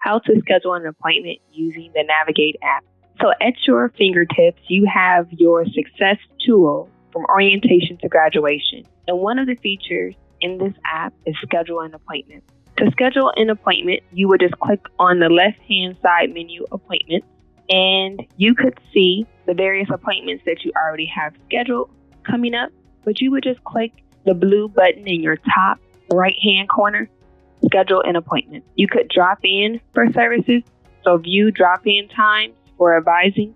how to schedule an appointment using the Navigate app. So at your fingertips, you have your success tool from orientation to graduation. And one of the features in this app is schedule an appointment. To schedule an appointment, you would just click on the left-hand side menu, appointments, and you could see the various appointments that you already have scheduled coming up, but you would just click the blue button in your top right-hand corner, schedule an appointment. You could drop in for services, so view drop-in times for advising.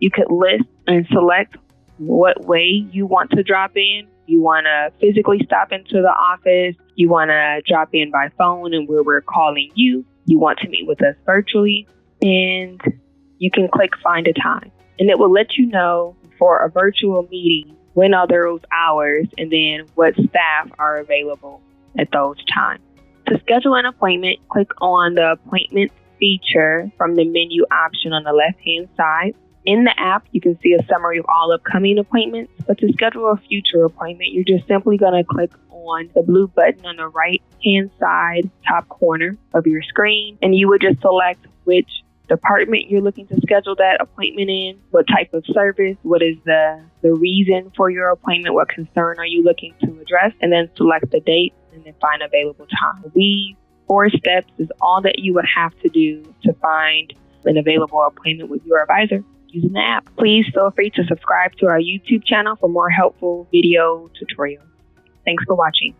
You could list and select what way you want to drop in. You want to physically stop into the office. You want to drop in by phone and where we're calling you. You want to meet with us virtually. And you can click find a time. And it will let you know for a virtual meeting when are those hours and then what staff are available at those times. To schedule an appointment, click on the appointment feature from the menu option on the left-hand side. In the app, you can see a summary of all upcoming appointments, but to schedule a future appointment, you're just simply going to click on the blue button on the right-hand side top corner of your screen, and you would just select which department you're looking to schedule that appointment in, what type of service, what is the reason for your appointment, what concern are you looking to address, and then select the date and then find available time. These 4 steps is all that you would have to do to find an available appointment with your advisor using the app. Please feel free to subscribe to our YouTube channel for more helpful video tutorials. Thanks for watching.